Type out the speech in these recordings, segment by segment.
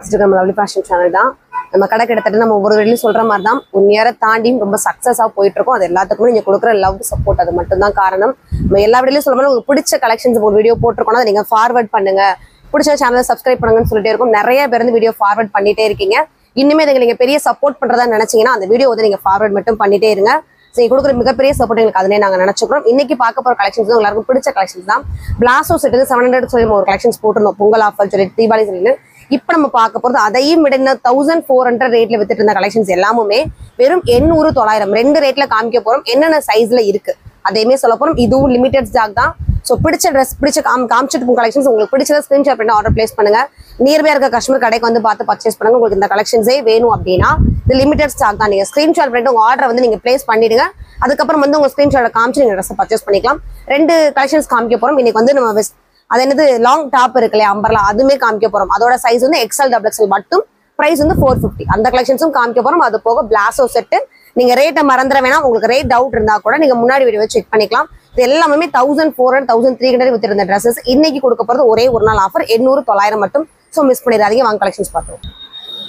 நம்ம lovely fashion channel தான். நம்ம கடை கிட்டத்தட்ட நம்ம ஒவ்வொரு வெளியும் சொல்ற மாதிரி தான் 1 இயரை தாண்டியும் ரொம்ப சக்ஸஸாக போயிட்டு இருக்கோம். அது எல்லாத்துக்குமே நீங்க கொடுக்குற லவ் சப்போர்ட் அது மட்டும் தான் காரணம். நம்ம எல்லா வீடியோலையும் சொல்ல மாதிரி உங்களுக்கு பிடிச்ச கலெக்ஷன்ஸ் ஒரு வீடியோ போட்டிருக்கோம், அதை நீங்க ஃபார்வர்ட் பண்ணுங்க, பிடிச்ச சேனலை சப்ஸ்கிரைப் பண்ணுங்கன்னு சொல்லிட்டே இருக்கும். நிறைய பேர் வந்து வீடியோ ஃபார்வர்ட் பண்ணிட்டே இருக்கீங்க. இனிமே இதுக்கு நீங்க பெரிய சப்போர்ட் பண்றதா நினைச்சீங்கன்னா அந்த வீடியோ வந்து நீங்க ஃபார்வர்ட் மட்டும் பண்ணிட்டே இருங்க. நீங்க கொடுக்குற மிகப்பெரிய சப்போர்ட் எங்களுக்கு அதனே நாங்க நினைச்சுக்கிறோம். இன்னைக்கு பார்க்க போற கலெக்ஷன்ஸ் தான் எல்லாருக்கும் பிடிச்ச கலெக்ஷன்ஸ் தான். பிளாசோ செட் 700 சொல்லி ஒரு கலெக்ஷன்ஸ் போட்டிருந்தோம், பொங்கல் ஆஃபர் சொல்லி, தீபாவளி சொல்லி. இப்ப நம்ம பார்க்க போறது அதையும் விட 1400 ரேட்ல வித்துட்டு இருந்த கலெக்ஷன்ஸ் எல்லாமே வெறும் 800 900 ரெண்டு ரேட்ல காமிக்க போறோம். என்னென்ன சைஸ்ல இருக்கு அதையுமே சொல்ல போறோம். இதுவும் லிமிடெட் ஸ்டாக் தான். ஸோ பிடிச்ச ட்ரெஸ் பிடிச்ச காமிச்சிட்டு கலெக்ஷன்ஸ் உங்களுக்கு பிடிச்சத ஸ்கிரீன்ஷாட் பண்ணி ஆர்டர் பிளேஸ் பண்ணுங்க. நியர்பை இருக்க கஸ்டமர் கடைக்கு வந்து பார்த்து பர்ச்சேஸ் பண்ணுங்க. உங்களுக்கு இந்த கலெக்ஷன்ஸே வேணும் அப்படின்னா இது லிமிடெட் ஸ்டாக் தான். நீங்க ஸ்கிரீன்ஷாட் பண்ணிட்டு உங்க ஆர்டர் வந்து நீங்க பிளேஸ் பண்ணிடுங்க. அதுக்கப்புறம் வந்து உங்க ஸ்கிரீன்ஷாட் காமிச்சு நீங்க ட்ரெஸ் பர்ச்சேஸ் பண்ணிக்கலாம். ரெண்டு கலெக்ஷன்ஸ் காமிக்க போறோம். இன்னைக்கு வந்து நம்ம அது என்னது லாங் டாப் இருக்கு இல்லையா, அம்பர்லா, அதுமே காமிக்க போறோம். அதோட சைஸ் வந்து XL XXL மட்டும், பிரைஸ் வந்து 450. அந்த கலெக்ஷன்ஸும் காமிக்க போறோம். அது போக பிளாசோ செட்டு. நீங்க ரேட்டை மறந்துட வேணாம். உங்களுக்கு ரேட் டவுட் இருந்தா கூட நீங்க முன்னாடி வீடியோ செக் பண்ணிக்கலாம். இது எல்லாமே 1400 1300 வித்திருந்த ட்ரெஸ்ஸஸ் இன்னைக்கு கொடுக்க போறது ஒரே ஒரு நாள் ஆஃபர் 800 900 மட்டும். ஸோ மிஸ் பண்ணிடாதீங்க. வாங்க கலெக்ஷன்ஸ் பார்த்தோம்.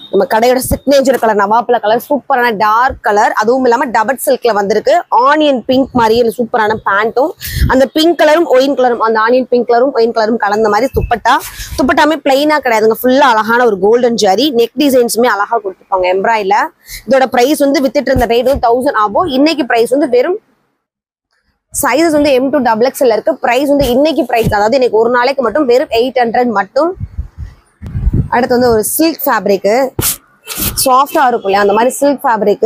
நம்ம கடையோட சிக்னேச்சர் கலர் நவாப்ல கலர், சூப்பரான டார்க் கலர், அதுவும் இல்லாம டபுள் சில்க்ல வந்திருக்கு. ஆனியன் பிங்க் மாதிரி சூப்பரான பேண்ட்டும், அந்த பிங்க் கலரும் ஒயின் கலரும், அந்த ஆனியன் பிங்க் கலரும் ஒயின் கலரும் கலந்த மாதிரி துப்பட்டாமே பிளைனா கிடையாதுங்க, ஃபுல்லா அழகான ஒரு கோல்டன் ஜரி. நெக் டிசைன்ஸுமே அழகா கொடுத்துருப்பாங்க எம்ப்ராய்ல. இதோட பிரைஸ் வந்து வித்துட்டு இருந்த ரேட் வந்து 1000 ஆகும். இன்னைக்கு பிரைஸ் வந்து வெறும் சைஸஸ் வந்து M2 XXL இருக்கு. பிரைஸ் வந்து இன்னைக்கு பிரைஸ், அதாவது இன்னைக்கு ஒரு நாளைக்கு மட்டும் வெறும் 800 மட்டும். அடுத்து வந்து ஒரு சில்க் ஃபேப்ரிக், சாஃப்டா இருக்கும் இல்லையா, அந்த மாதிரி சில்க் ஃபேப்ரிக்,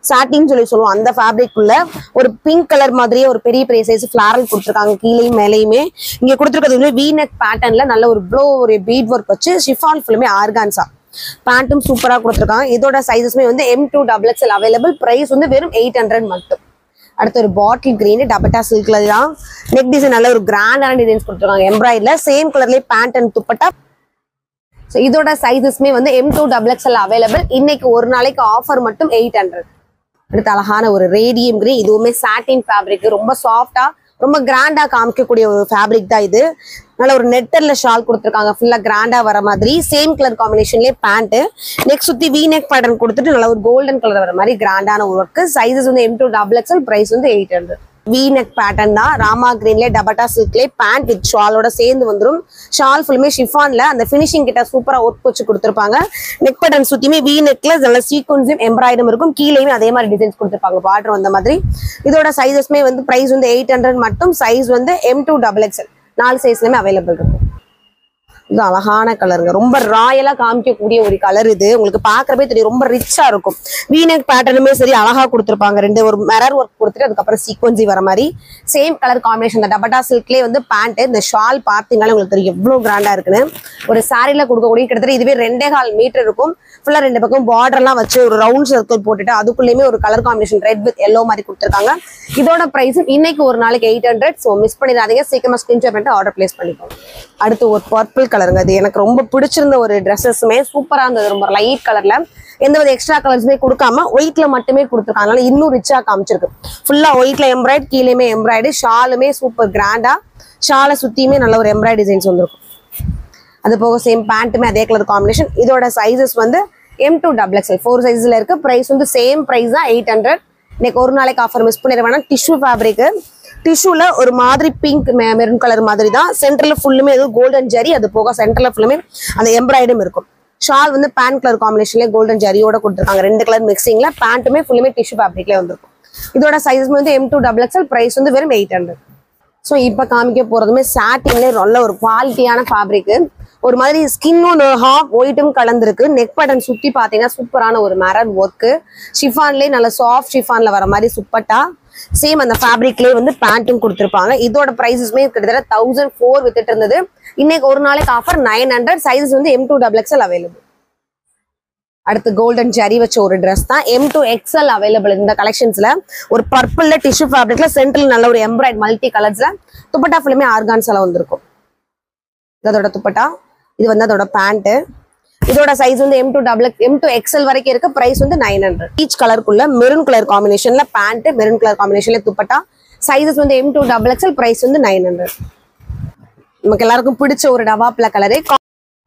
சாட்டின் சொல்லுவோம். அந்த ஃபேப்ரிக்குள்ள ஒரு பிங்க் கலர் மாதிரியே ஒரு பெரிய பெரிய சைஸ் ஃபிளாரல் கொடுத்துருக்காங்க. கீழேயும் மேலேயுமே இங்க கொடுத்துருக்கிறது வீநெக் பேட்டர்ன்ல நல்ல ஒரு ப்ளோ ஒரு பீட் ஒர்க் வச்சு ஷிஃபான் ஃபுல்லுமே ஆர்கான்சா பேண்ட்டும் சூப்பரா கொடுத்துருக்காங்க. இதோட சைஸஸ்மே வந்து M2 XXL அவைலபிள். பிரைஸ் வந்து வெறும் 800 மட்டும். அடுத்து ஒரு பாட்டில் கிரீன் டபட்டா சில்க்ல தான். நெக் டிசைன் நல்ல ஒரு கிராண்டான டிசைன்ஸ் கொடுத்துருக்காங்க எம்ப்ராய்டர்ல. சேம் கலர்லயே பேண்ட் அண்ட் துப்பட்டா. ஸோ இதோட சைஸஸ்மே வந்து M2 XXL அவைலபிள். இன்னைக்கு ஒரு நாளைக்கு ஆஃபர் மட்டும் 800. அடுத்து அழகான ஒரு ரேடியம் கிரீன், இதுவுமே சாட்டின் ஃபேப்ரிக், ரொம்ப சாஃப்டா ரொம்ப கிராண்டா காமிக்கக்கூடிய ஒரு ஃபேப்ரிக் தான் இது. நல்ல ஒரு நெட்டர்ல ஷால் கொடுத்துருக்காங்க, ஃபுல்லா கிராண்டா வர மாதிரி. சேம் கலர் காம்பினேஷன்லயே பேண்ட், நெக் சுத்தி வீநெக் பேட்டர்ன் கொடுத்துட்டு நல்ல ஒரு கோல்டன் கலர் வர மாதிரி கிராண்டான ஒரு ஒர்க். சைஸஸ் வந்து M2 XXL, பிரைஸ் வந்து 800. வீநெக் பேட்டர்ன் தான். ராமா கிரீன்ல டபட்டா சில்க்ல பேண்ட் வித் ஷாலோட சேர்ந்து வந்துடும். ஷால் ஃபுல்லுமே ஷிஃபான்ல அந்த பினிஷிங் கிட்ட சூப்பரா ஒர்க் வச்சு கொடுத்துருப்பாங்க. நெக் பேட்டர்ன் சுத்தியுமே வீநெக்ல நல்ல சீக்வன்ஸும் எம்ப்ராய்டரும் இருக்கும். கீழேயுமே அதே மாதிரி டிசைன்ஸ் கொடுத்துருப்பாங்க, பார்டர் வந்த மாதிரி. இதோட சைஸஸ்மே வந்து பிரைஸ் வந்து 800 மட்டும். சைஸ் வந்து M2 XXL, 4 சைஸ்லயுமே அவைலபிள் இருக்கும். இது அழகான கலருங்க, ரொம்ப ராயலா காமிக்கக்கூடிய ஒரு கலர். இது உங்களுக்கு பாக்குறப்பே தெரியும், ரொம்ப ரிச்சா இருக்கும். வீநெக் பேட்டர்னுமே சரி அழகா கொடுத்துருப்பாங்க. ரெண்டு ஒரு மிரர் ஒர்க் கொடுத்துட்டு அதுக்கப்புறம் சீக்வன்சி வர மாதிரி சேம் கலர் காம்பினேஷன். இந்த டபட்டா சில்க்லேயே வந்து பேண்ட், இந்த ஷால் பார்த்தீங்கன்னா உங்களுக்கு தெரியும் எவ்வளவு கிராண்டா இருக்குன்னு. ஒரு சாரில கொடுக்கக்கூடிய கிட்டத்தட்ட இதுவே 2.25 மீட்டர் இருக்கும். ஃபுல்லா ரெண்டு பக்கம் பார்டர்லாம் வச்சு ஒரு ரவுண்ட் சர்க்கிள் போட்டுட்டு அதுக்குள்ளேயுமே ஒரு colour combination red with yellow மாதிரி கொடுத்துருக்காங்க. இதோட பிரைஸ் இன்னைக்கு ஒரு நாளைக்கு 800. ஸோ மிஸ் பண்ணிடாதீங்க, சீக்கிரமா ஸ்கிரீன்ஷாட் பண்ணிட்டு ஆர்டர் பிளேஸ் பண்ணிக்கோங்க. அடுத்து ஒரு பர்பிள் கலருங்க, அது எனக்கு ரொம்ப பிடிச்சிருந்த ஒரு ட்ரெஸ்ஸஸ்மே சூப்பரா இருந்தது. ரொம்ப லைட் கலர்ல எந்த வித எக்ஸ்ட்ரா கலர்ஸுமே கொடுக்காம ஒயிட்ல மட்டுமே கொடுத்துருக்காங்க. அதனால இன்னும் ரிச்சா காமிச்சிருக்கு. ஃபுல்லா ஒயிட்ல எம்ப்ராய்டு, கீழேயுமே எம்ப்ராய்டு, ஷாலுமே சூப்பர் கிராண்டா, ஷாலை சுத்தியுமே நல்ல ஒரு எம்ப்ராய்டு டிசைன்ஸ் வந்துருக்கும். அது போக சேம் பேண்ட்டுமே அதே கலர் காம்பினேஷன். இதோட சைஸஸ் வந்து M2 XXL 4 சைஸ்ல இருக்கு. பிரைஸ் வந்து சேம் பிரைஸ் தான் 800. இன்னைக்கு ஒரு நாளைக்கு ஆஃபர் மிஸ் பண்ணிட வேணாம். டிஷ்யூ ஃபேப்ரிக், டிஷ்யூல ஒரு மாதிரி பிங்க் மெரூன் கலர் மாதிரி தான். சென்டர்ல ஃபுல்லுமே எதுவும் கோல்டன் ஜரி, அது போக சென்டர்ல ஃபுல்லுமே அந்த எம்ப்ராய்டும் இருக்கும். ஷால் வந்து பேண்ட் கலர் காம்பினேஷன்லேயே கோல்டன் ஜரியோட கொடுத்துருக்காங்க. ரெண்டு கலர் மிக்சிங்ல பேண்ட்டுமே ஃபுல்லுமே டிஷ்யூ ஃபேப்ரிக்லேயே வந்துருக்கும். இதோட சைஸ் வந்து M2 XXL, பிரைஸ் வந்து வெறும் 800. ஸோ இப்போ காமிக்க போறதுமே சாட்டின்ல நல்ல ஒரு குவாலிட்டியான ஃபேப்ரிக். ஒரு மாதிரி ஸ்கின்னும் ஹாஃப் ஒயிட்டும் கலந்துருக்கு. நெக் பேட்டர்ன் சுத்தி பாத்தீங்கன்னா சூப்பரான ஒரு மிரர் ஒர்க்கு. ஷிஃபான்லேயே நல்ல சாஃப்ட் ஷிஃபான்ல வர மாதிரி சுப்பட்டா. சேம் அந்த ஃபேப்ரிக்லேயே வந்து பேண்ட்டும் கொடுத்துருப்பாங்க. இதோட பிரைஸஸ்மே கிட்டத்தட்ட 1004 வித்துட்டு இருந்தது. இன்னைக்கு ஒரு நாளைக்கு ஆஃபர் 900. சைஸ் வந்து M2 XXL அவைலபிள். அடுத்து கோல்டன் ஜரி வச்ச ஒரு ட்ரெஸ் தான், M2 XL அவைலபிள். இந்த கலெக்ஷன்ஸ்ல ஒரு பர்பிள்ல டிஷ்யூ ஃபேப்ரிக்ல சென்டர்ல நல்ல ஒரு எம்ப்ராய்டு மல்டி கலர்ஸ்ல துப்பட்டா ஃபுல்லுமே ஆர்கான்ஸ்ல வந்திருக்கும். இதோட துப்பட்டா, இது வந்து அதோட பேண்ட். இதோட சைஸ் வந்து M2 XL வரைக்கும் இருக்கு. பிரைஸ் வந்து 900. பீச் கலருக்குள்ள மெரூன் கலர் காம்பினேஷன்ல பேண்ட், மெரூன் கலர் காம்பினேஷன்ல துப்பட்டா. சைஸஸ் வந்து M2 XXL, பிரைஸ் வந்து 900. நமக்கு எல்லாருக்கும் பிடிச்ச ஒரு நவாப்ல கலரு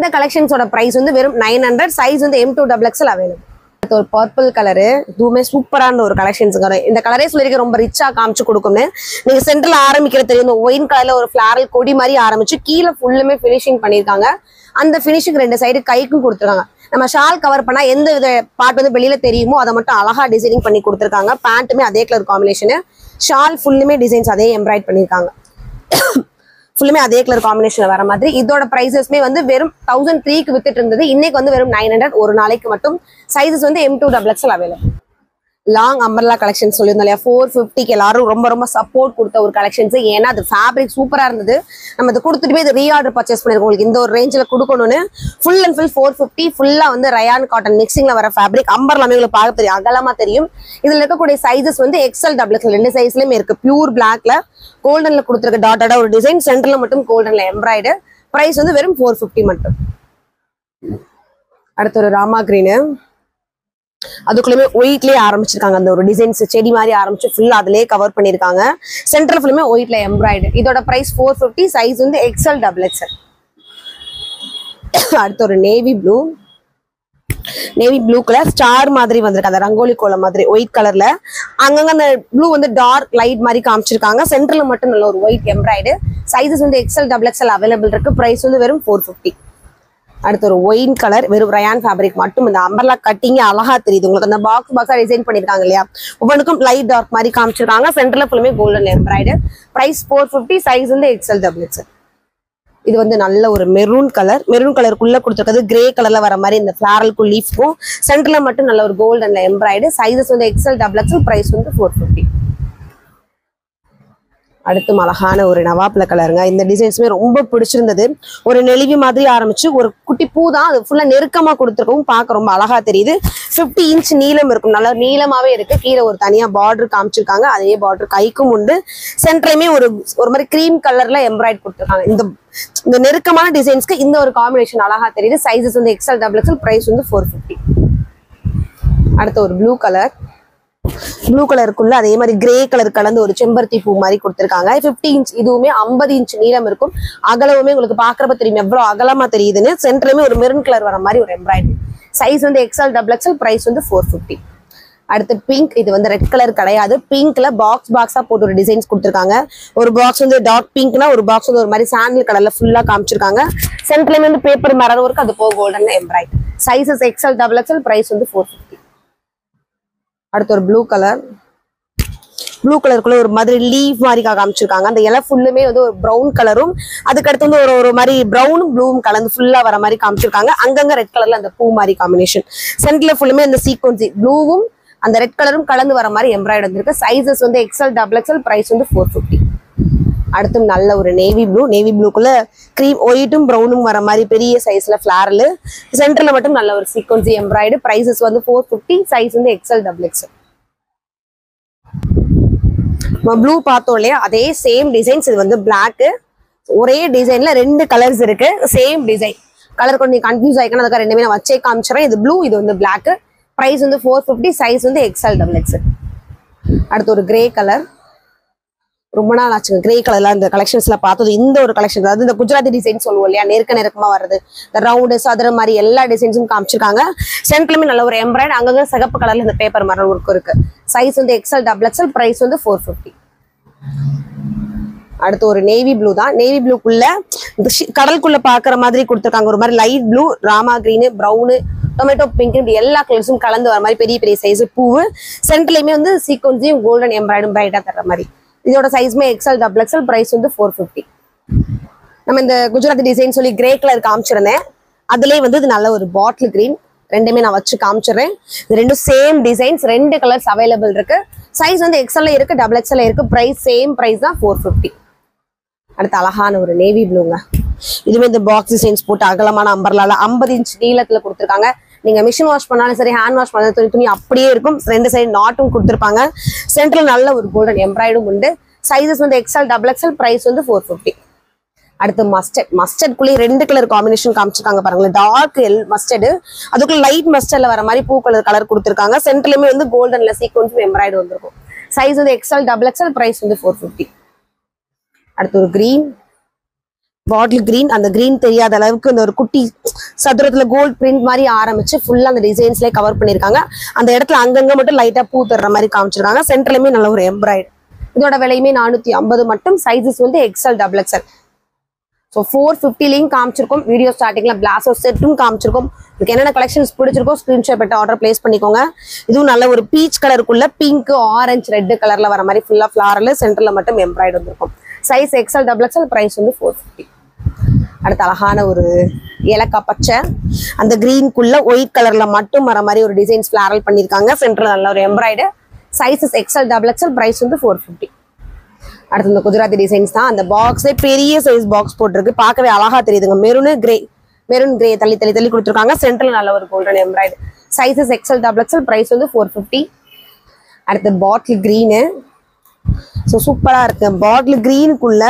இந்த கலெக்ஷன்ஸோட பிரைஸ் வந்து வெறும் 900. சைஸ் வந்து M2XXL அவைலபிள். ஒரு பர்பிள் கலரு, இதுவுமே சூப்பரான ஒரு கலெக்ஷன்ஸ். இந்த கலரே சொல்லிருக்க ரொம்ப ரிச்சா காமிச்சு கொடுக்கும்னு. நீங்க சென்டர்ல ஆரம்பிக்கிற தெரியும், ஒயின் கலர்ல ஒரு ஃபிளாரல் கொடி மாதிரி ஆரம்பிச்சு கீழே ஃபுல்லுமே ஃபினிஷிங் பண்ணிருக்காங்க. அந்த ஃபினிஷிங் 2 சைடு கைக்கும் கொடுத்துருக்காங்க. நம்ம ஷால் கவர் பண்ணா எந்த வித பார்ட் வந்து வெளியில தெரியுமோ அதை மட்டும் அழகா டிசைனிங் பண்ணி கொடுத்துருக்காங்க. பேண்ட்டுமே அதே கலர் காம்பினேஷனு, ஷால் ஃபுல்லுமே டிசைன்ஸ் அதே எம்ப்ராய்ட் பண்ணிருக்காங்க. ஃபுல்லுமே அதே கலர் காம்பினேஷன்ல வர மாதிரி. இதோட பிரைசஸ்மே வந்து வெறும் 1003க்கு வித்துட்டு இருந்தது. இன்னைக்கு வந்து வெறும் 900 ஒரு நாளைக்கு மட்டும். சைஸஸ் வந்து M2XXL available. Long umbrella collection சொல்லியிருந்தோம் இல்லையா, 450க்கு எல்லாரும் ரொம்ப ரொம்ப சப்போர்ட் கொடுத்த ஒரு கலெக்ஷன்ஸ். ஏன்னா அது ஃபேப்ரிக் சூப்பரா இருந்தது. நம்ம இது கொடுத்துட்டுமே இது ரீஆர்டர் பர்ச்சேஸ் பண்ணிருக்கோம். உங்களுக்கு இந்த ஒரு ரேஞ்சில் கொடுக்கணும்னு ஃபுல் அண்ட் ஃபுல் 450 ஃபுல்லா வந்து ரயான் காட்டன் மிக்சிங்ல வர ஃபேப்ரிக். அம்பர்லாமே உங்களுக்கு பார்க்க தெரியும், அகலமா தெரியும். இதுல இருக்கக்கூடிய சைஸஸ் வந்து XL XXL 2 சைஸ்லயுமே இருக்கு. பியூர் பிளாக்ல கோல்டன்ல கொடுத்துருக்க டாட்டா ஒரு டிசைன், சென்டர்ல மட்டும் கோல்டன்ல எம்ப்ராய்டு. பிரைஸ் வந்து வெறும் 450 மட்டும். அடுத்து ஒரு ராமா கிரீனு, அதுக்குள்ளேயுமே ஒயிட்லயே ஆரம்பிச்சிருக்காங்க. அந்த ஒரு டிசைன்ஸ் செடி மாதிரி ஆரம்பிச்சு ஃபுல்லா அதுலயே கவர் பண்ணிருக்காங்க. சென்டர் ஃபுல்லுமே ஒயிட்ல எம்ப்ராய்டு. இதோட பிரைஸ் 450. சைஸ் வந்து XL XXL. அடுத்து ஒரு navy blue, navy blue colour star மாதிரி வந்திருக்கு, அந்த ரங்கோலி கோலம் மாதிரி ஒயிட் கலர்ல. அங்கங்க அந்த ப்ளூ வந்து டார்க் லைட் மாதிரி காமிச்சிருக்காங்க. சென்டர்ல மட்டும் நல்ல ஒரு ஒயிட் எம்ப்ராய்டு. சைஸஸ் வந்து XL XXL அவைலபிள் இருக்கு. பிரைஸ் வந்து வெறும் 450. அடுத்து ஒரு ஒயின் கலர், வெறும் ரயான் ஃபேப்ரிக் மட்டும். இந்த அம்பர்லா கட்டிங்க அழகா தெரியுது உங்களுக்கு. அந்த பாக்ஸா டிசைன் பண்ணிருக்காங்க இல்லையா, ஒவ்வொன்றுக்கும் லைட் டார்க் மாதிரி காமிச்சிருக்காங்க. சென்டர்ல ஃபுல்லுமே கோல்டன் எம்ப்ராய்டு. பிரைஸ் 450. சைஸ் வந்து XL XXL. இது வந்து நல்ல ஒரு மெரூன் கலர், மெரூன் கலருக்குள்ள கொடுத்துருக்கிறது கிரே கலர்ல வர மாதிரி இந்த ஃபிளாரலுக்கும் லீஃப்க்கும் சென்டர்ல மட்டும் நல்ல ஒரு கோல்டன்ல எம்ப்ராய்டு. சைஸஸ் வந்து XL XXL. பிரைஸ் வந்து 450. அடுத்து அழகான ஒரு நவாப்ல கலருங்க. இந்த டிசைன்ஸுமே ரொம்ப பிடிச்சிருந்தது. ஒரு நெளிவி மாதிரி ஆரம்பிச்சு ஒரு குட்டி பூ தான், அது ஃபுல்லா நெருக்கமா கொடுத்துருக்கவும் பார்க்க ரொம்ப அழகா தெரியுது. 50 இன்ச் நீளம் இருக்கும், நல்லா நீளமாவே இருக்கு. கீழே ஒரு தனியா பார்டர் காமிச்சிருக்காங்க, அதே பார்டர் கைக்கும் உண்டு. சென்டரையுமே ஒரு மாதிரி கிரீம் கலர்ல எம்ப்ராய்ட் கொடுத்துருக்காங்க. இந்த நெருக்கமான டிசைன்ஸ்க்கு இந்த ஒரு காம்பினேஷன் அழகா தெரியுது. சைஸஸ் வந்து XL XXL. பிரைஸ் வந்து 450. அடுத்து ஒரு ப்ளூ கலர், ப்ளூ கலருக்குள்ள அதே மாதிரி கிரே கலர் கலந்து ஒரு செம்பருத்தி பூ மாதிரி கொடுத்துருக்காங்க. 50 இன்ச், இதுவுமே 50 இன்ச் நீளம் இருக்கும். அகலவுமே உங்களுக்கு பாக்குறப்ப தெரியும் எவ்வளவு அகலமா தெரியுதுன்னு. சென்டருமே ஒரு மெரூன் கலர் வர மாதிரி ஒரு எம்ப்ராய்டரி. சைஸ் வந்து XL XXL. பிரைஸ் வந்து 450. அடுத்து பிங்க், இது வந்து ரெட் கலர் கிடையாது, பிங்க்ல பாக்ஸா போட்டு ஒரு டிசைன்ஸ் கொடுத்துருக்காங்க. ஒரு பாக்ஸ் வந்து டார்க் பிங்க்னா, ஒரு பாக்ஸ் வந்து ஒரு மாதிரி சாண்டில் கலர்ல ஃபுல்லா காமிச்சிருக்காங்க. சென்டர்லயுமே வந்து பேப்பர் மரம் இருக்கு, அது போக golden embroidery. Sizes XL XXL. Price வந்து 450. அடுத்து ஒரு ப்ளூ கலர், ப்ளூ கலருக்குள்ள ஒரு மாதிரி லீஃப் மாதிரி காமிச்சிருக்காங்க. அந்த இலை ஃபுல்லுமே வந்து ஒரு ப்ரௌன் கலரும், அதுக்கடுத்து வந்து ஒரு மாதிரி ப்ரௌனும் ப்ளூவும் கலந்து ஃபுல்லா வர மாதிரி காமிச்சிருக்காங்க. அங்கங்க ரெட் கலர்ல அந்த பூ மாதிரி காம்பினேஷன். சென்டர்ல ஃபுல்லுமே அந்த சீக்வன்சி ப்ளூவும் அந்த ரெட் கலரும் கலந்து வர மாதிரி எம்ப்ராய்டரி வந்திருக்கு. சைஸஸ் வந்து XL XXL. பிரைஸ் வந்து 450. அடுத்து நல்ல ஒரு நேவி ப்ளூ, நேவி ப்ளூக்குள்ள கிரீம் ஒயிட்டும் ப்ரௌனும் வர மாதிரி பெரிய சைஸ்ல ஃபிளாரல். சென்டர்ல மட்டும் நல்ல ஒரு சீக்வன்சி எம்ப்ராய்டு. பிரைசஸ் வந்து 450. சைஸ் வந்து XL XXL. ப்ளூ பார்த்தோம் இல்லையா, அதே சேம் டிசைன்ஸ். இது வந்து பிளாக், ஒரே டிசைன்ல 2 கலர்ஸ் இருக்கு, சேம் டிசைன். கலர் கொஞ்சம் கன்ஃபியூஸ் ஆயிக்கணும், அதுக்காக ரெண்டுமே நான் வச்சே காமிச்சிடறேன். இது ப்ளூ, இது வந்து பிளாக். பிரைஸ் வந்து 450. சைஸ் வந்து XL XXL. அடுத்து ஒரு கிரே கலர், ரொம்ப நாள் ஆச்சுங்க கிரே கலர்ல இந்த கலெக்ஷன்ஸ்ல பார்த்தது. இந்த ஒரு கலெக்ஷன், அதாவது இந்த குஜராத்தி டிசைன் சொல்லுவோம் இல்லையா, நெருக்கமா வருது, இந்த ரவுண்டு சதுர மாதிரி எல்லா டிசைன்ஸும் காமிச்சிருக்காங்க. சென்டர்லுமே நல்ல ஒரு எம்ப்ராய்டு, அங்கங்க சிகப்பு கலர்ல இந்த பேப்பர் மரம் ஒர்க் இருக்கு. சைஸ் வந்து XL XXL. பிரைஸ் வந்து 450. அடுத்து ஒரு நேவி ப்ளூ தான், நேவி ப்ளூக்குள்ள கடலுக்குள்ள பாக்குற மாதிரி கொடுத்துருக்காங்க. ஒரு மாதிரி light blue, Rama green, brown, tomato pink, இப்படி எல்லா கலர்ஸும் கலந்து வர மாதிரி பெரிய பெரிய சைஸ் பூவு. சென்டர்லயுமே வந்து சீக்வன்ஸையும் கோல்டன் எம்ப்ராய்டும் பிரைட்டா தர்ற மாதிரி. இதோட சைஸ்மே XL XXL. பிரைஸ் வந்து 450. நம்ம இந்த குஜராத்தி டிசைன் சொல்லி கிரே கலர் காமிச்சிருந்தேன், அதுலயே வந்து இது நல்ல ஒரு பாட்டில் கிரீன். ரெண்டுமே நான் வச்சு காமிச்சிடுறேன். இது ரெண்டும் சேம் டிசைன்ஸ், 2 கலர்ஸ் அவைலபிள் இருக்கு. சைஸ் வந்து XL இருக்கு, XXL இருக்கு. பிரைஸ் சேம் பிரைஸ் தான், 450. அடுத்து அழகான ஒரு நேவி ப்ளூங்க. இதுவே இந்த பாக்ஸ் டிசைன்ஸ் போட்டு அகலமான அம்பர்லால 50 இன்ச் நீளத்துல கொடுத்துருக்காங்க. நீங்க மிஷின் வாஷ் பண்ணாலும் சரி, ஹேண்ட் வாஷ் பண்ணாலும் துணி அப்படியே இருக்கும். 2 சைடு நாட்டும் கொடுத்துருப்பாங்க. சென்டர்ல நல்ல ஒரு கோல்டன் எம்ப்ராய்டும் உண்டு. சைஸஸ் வந்து XL XXL. பிரைஸ் வந்து 450. அடுத்து மஸ்டர்ட் குள்ளே 2 கலர் காம்பினேஷன் காமிச்சிருக்காங்க பாருங்களேன். டார்க் மஸ்டர்டு, அதுக்குள்ள லைட் மஸ்டர்ட்ல வர மாதிரி பூ கலர் கொடுத்துருக்காங்க. சென்டர்லயுமே வந்து கோல்டன்ல சீக்வன்ஸும் எம்ப்ராய்டு வந்திருக்கும். சைஸ் வந்து XL XXL. பிரைஸ் வந்து 450. அடுத்து ஒரு கிரீன், பாட்டில் கிரீன், அந்த கிரீன் தெரியாத அளவுக்கு இந்த ஒரு குட்டி சதுரத்துல கோல்ட் பிரிண்ட் மாதிரி ஆரம்பிச்சு ஃபுல்லா அந்த டிசைன்ஸ்லயே கவர் பண்ணிருக்காங்க. அந்த இடத்துல அங்கங்க மட்டும் லைட்டா பூ தர்ற மாதிரி காமிச்சிருக்காங்க. சென்டர்லயுமே நல்ல ஒரு எம்ப்ராய்டு. இதோட விலையுமே 450 மட்டும். சைஸஸ் வந்து XL XXL. ஸோ 450லையும் காமிச்சிருக்கோம். வீடியோ ஸ்டார்டிங்ல பிளாசோ செட்டும் காமிச்சிருக்கோம். உங்களுக்கு என்னென்ன கலெக்ஷன்ஸ் பிடிச்சிருக்கோ ஸ்கிரீன்ஷாட் எடுத்து ஆர்டர் பிளேஸ் பண்ணிக்கோங்க. இதுவும் நல்ல ஒரு பீச் கலருக்குள்ள பிங்க், ஆரஞ்சு, ரெட் கலர்ல வர மாதிரி ஃபுல்லா ஃபிளாரல், சென்டர்ல மட்டும் எம்ப்ராய்டு வந்திருக்கும். Size XL XXL. பிரைஸ் வந்து 450. அடுத்து அழகான ஒரு ஏலக்காய் பச்சை, அந்த கிரீனுக்குள்ள ஒயிட் கலர்ல மட்டும் வர மாதிரி ஒரு டிசைன்ஸ் ஃபிளாரல் பண்ணிருக்காங்க. சென்டர்ல நல்ல ஒரு எம்ப்ராய்டு. Sizes XL XXL. பிரைஸ் வந்து 450. அடுத்து இந்த குஜராத்தி டிசைன்ஸ் தான். அந்த பாக்ஸ்ல பெரிய சைஸ் பாக்ஸ் போட்டிருக்கு. பார்க்கவே அழகா தெரியுதுங்க. மெரூன் கிரே தள்ளி கொடுத்துருக்காங்க. சென்டர்ல நல்ல ஒரு கோல்டன் எம்ப்ராய்டு. Sizes XL XXL. பிரைஸ் வந்து 450. அடுத்து பாட்டில் கிரீனு. ஸோ சூப்பரா இருக்கு. பாட்டில் கிரீனுக்குள்ள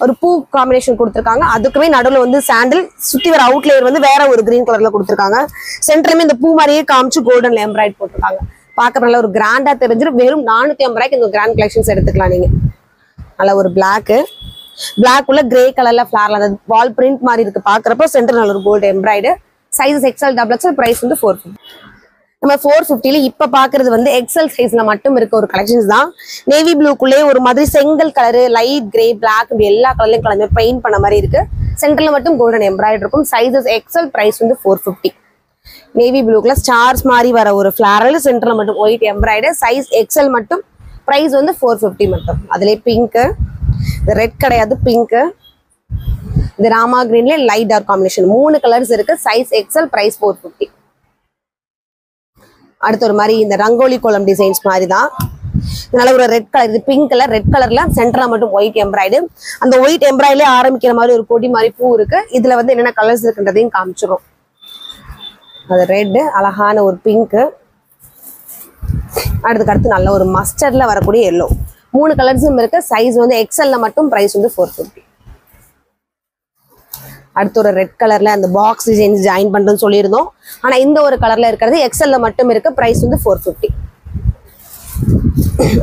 ஒரு பூ காம்பினேஷன் கொடுத்துருக்காங்க. அதுக்குமே நடுவில் வந்து சாண்டில், சுத்தி வர அவுட் லேயர் வந்து வேற ஒரு கிரீன் கலர்ல கொடுத்துருக்காங்க. சென்டர்லயுமே இந்த பூ மாதிரியே காமிச்சு கோல்டன்ல எம்ப்ராய்டு போட்டிருக்காங்க. பார்க்க நல்ல ஒரு கிராண்டா தெரிஞ்சிடும். வெறும் 450 இந்த கிராண்ட் கலெக்ஷன்ஸ் எடுத்துக்கலாம் நீங்க. நல்ல ஒரு பிளாக் உள்ள கிரே கலர்ல ஃபிளார்ல அந்த வால் பிரிண்ட் மாதிரி இருக்கு பாக்குறப்ப. சென்டர் நல்ல ஒரு கோல்டு எம்ப்ராய்டு. Size XL XXL. பிரைஸ் வந்து 450. நம்ம 450ல இப்ப பாக்குறது வந்து XL சைஸ்ல மட்டும் இருக்க ஒரு கலெக்ஷன்ஸ் தான். நேவி ப்ளூக்குள்ளே ஒரு மாதிரி செங்கல் கலரு, லைட் கிரே, பிளாக், இப்படி எல்லா கலர்லயும் கலந்து பெயிண்ட் பண்ண மாதிரி இருக்கு. சென்டர்ல மட்டும் கோல்டன் எம்ப்ராய்டு இருக்கும். Sizes XL. பிரைஸ் வந்து 450. நேவி ப்ளூக்குள்ள ஸ்டார்ஸ் மாதிரி வர ஒரு ஃபிளாரல், சென்டர்ல மட்டும் ஒயிட் எம்ப்ராய்டு. சைஸ் XL மட்டும். பிரைஸ் வந்து 450 மட்டும். அதுல பிங்க், இது ரெட் கிடையாது, பிங்க், இது ராமா கிரீன்ல லைட் டார்க் காம்பினேஷன், 3 கலர்ஸ் இருக்கு. Size XL. பிரைஸ் 450. அடுத்து ஒரு மாதிரி இந்த ரங்கோலி கோலம் டிசைன்ஸ் மாதிரி தான். இதனால ஒரு ரெட் கலர், இது பிங்க் கலர், ரெட் கலர்ல சென்டர்ல மட்டும் ஒயிட் எம்ப்ராய்டு. அந்த ஒயிட் எம்ப்ராய்டே ஆரம்பிக்கிற மாதிரி ஒரு கொடி மாதிரி பூ இருக்கு. இதுல வந்து என்னென்ன கலர்ஸ் இருக்குன்றதையும் காமிச்சிரும். அது ரெட், அழகான ஒரு பிங்க், அடுத்து நல்ல ஒரு மஸ்டர்ட்ல வரக்கூடிய எல்லோ, 3 கலர்ஸும் இருக்கு. சைஸ் வந்து XL மட்டும். பிரைஸ் வந்து 450. அடுத்து ஒரு ரெட் கலர்ல அந்த பாக்ஸ் டிசைன்ஸ் ஜாயின் பண்றேன்னு சொல்லியிருந்தோம். ஆனா இந்த ஒரு கலர்ல இருக்கிறது XL மட்டும் இருக்கு. பிரைஸ் வந்து 450.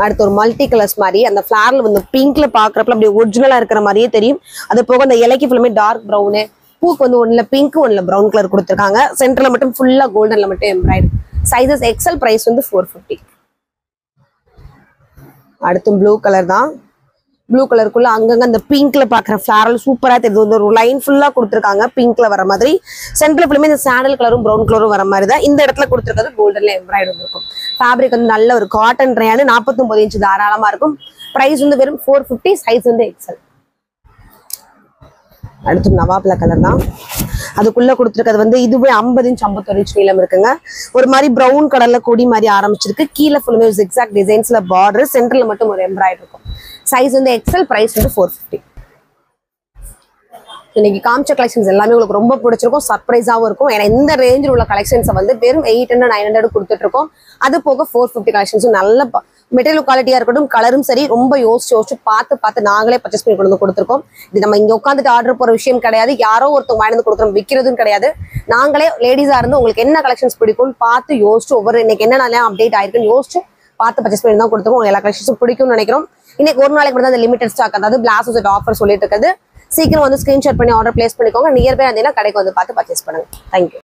அடுத்து ஒரு மல்டி கலர்ஸ் மாதிரி அந்த ஃபிளார்ல வந்து பிங்க்ல பாக்குறப்ப அப்படியே ஒரிஜினலா இருக்கிற மாதிரியே தெரியும். அது போக அந்த இலைக்கு ஃபுல்லுமே டார்க் ப்ரௌனு, பூக்கு வந்து ஒன்னுல பிங்க் ஒன்னுல ப்ரௌன் கலர் கொடுத்துருக்காங்க. சென்டர்ல மட்டும் ஃபுல்லா கோல்டன்ல மட்டும் எம்ப்ராய்டு. Sizes XL. பிரைஸ் வந்து 450. அடுத்து ப்ளூ கலர் தான். ப்ளூ கலருக்குள்ள அங்கங்க அந்த பிங்க்ல பாக்குற ஃபிளாரல் சூப்பரா தெரியுது. ஒரு லைன் ஃபுல்லா கொடுத்துருக்காங்க பிங்க்ல வர மாதிரி. சென்டர்ல ஃபுல்லுமே இந்த சாண்டல் கலரும் ப்ரௌன் கலரும் வர மாதிரி தான். இந்த இடத்துல கொடுத்துருக்கிறது கோல்டன்ல எம்ப்ராய்டு இருக்கும். ஃபேப்ரிக் வந்து நல்ல ஒரு காட்டன் ரேன், 49 இன்ச் தாராளமா இருக்கும். பிரைஸ் வந்து வெறும் 450. சைஸ் வந்து XL. அடுத்து நவாப்ல கலர் தான். அதுக்குள்ள கொடுத்துருக்கிறது வந்து இதுவே 50 இன்ச் 51 இன்ச் நீளம் இருக்குங்க. ஒரு மாதிரி ப்ரௌன் கலர்ல கொடி மாதிரி ஆரம்பிச்சிருக்கு. கீழே ஃபுல்லுமே ஜிக்ஸாக் டிசைன்ஸ்ல பார்டர், சென்டர்ல மட்டும் ஒரு எம்ப்ராய்டு இருக்கும். சைஸ் வந்து XL. பிரைஸ் வந்து 450. இன்னைக்கு காமிச்ச கலெக்ஷன்ஸ் எல்லாமே உங்களுக்கு ரொம்ப பிடிச்சிருக்கும், சர்ப்ரைஸாவும் இருக்கும். ஏன்னா இந்த ரேஞ்சில் உள்ள கலெக்ஷன்ஸை வந்து வெறும் 800 900 கொடுத்துட்டு இருக்கோம். அது போக 450 கலெக்ஷன்ஸும் நல்ல மெட்டீரியல் குவாலிட்டியா இருக்கட்டும், கலரும் சரி, ரொம்ப யோசிச்சு பார்த்து நாங்களே பர்ச்சேஸ் பண்ணி கொண்டு வந்து கொடுத்துருக்கோம். இது நம்ம இங்க உட்காந்துட்டு ஆர்டர் போற விஷயம் கிடையாது. யாரோ ஒருத்தவங்க வாங்கி வந்து கொடுக்குறோம், விற்கிறதும் கிடையாது. நாங்களே லேடிஸா இருந்து உங்களுக்கு என்ன கலெக்ஷன்ஸ் பிடிக்கும்னு பார்த்து யோசிச்சு ஒவ்வொரு இன்னைக்கு என்ன அப்டேட் ஆயிருக்குன்னு யோசிச்சு பார்த்து பர்ச்சேஸ் பண்ணி தான் கொடுத்துருக்கோம். எல்லா கலெக்ஷன்ஸும் பிடிக்கும்னு நினைக்கிறோம். இன்னைக்கு ஒரு நாளைக்கு மட்டும் தான் லிமிடெட் ஸ்டாக், அதாவது பிளாசோ செட் ஆஃபர் சொல்லிட்டு இருக்குது. சீக்கிரம் வந்து ஸ்கிரீன்ஷாட் பண்ணி ஆர்டர் பிளேஸ் பண்ணிக்கோங்க. நியர்பை இருந்தீங்கன்னா கடைக்கு வந்து பார்த்து பர்ச்சேஸ் பண்ணுங்க. தேங்க்யூ.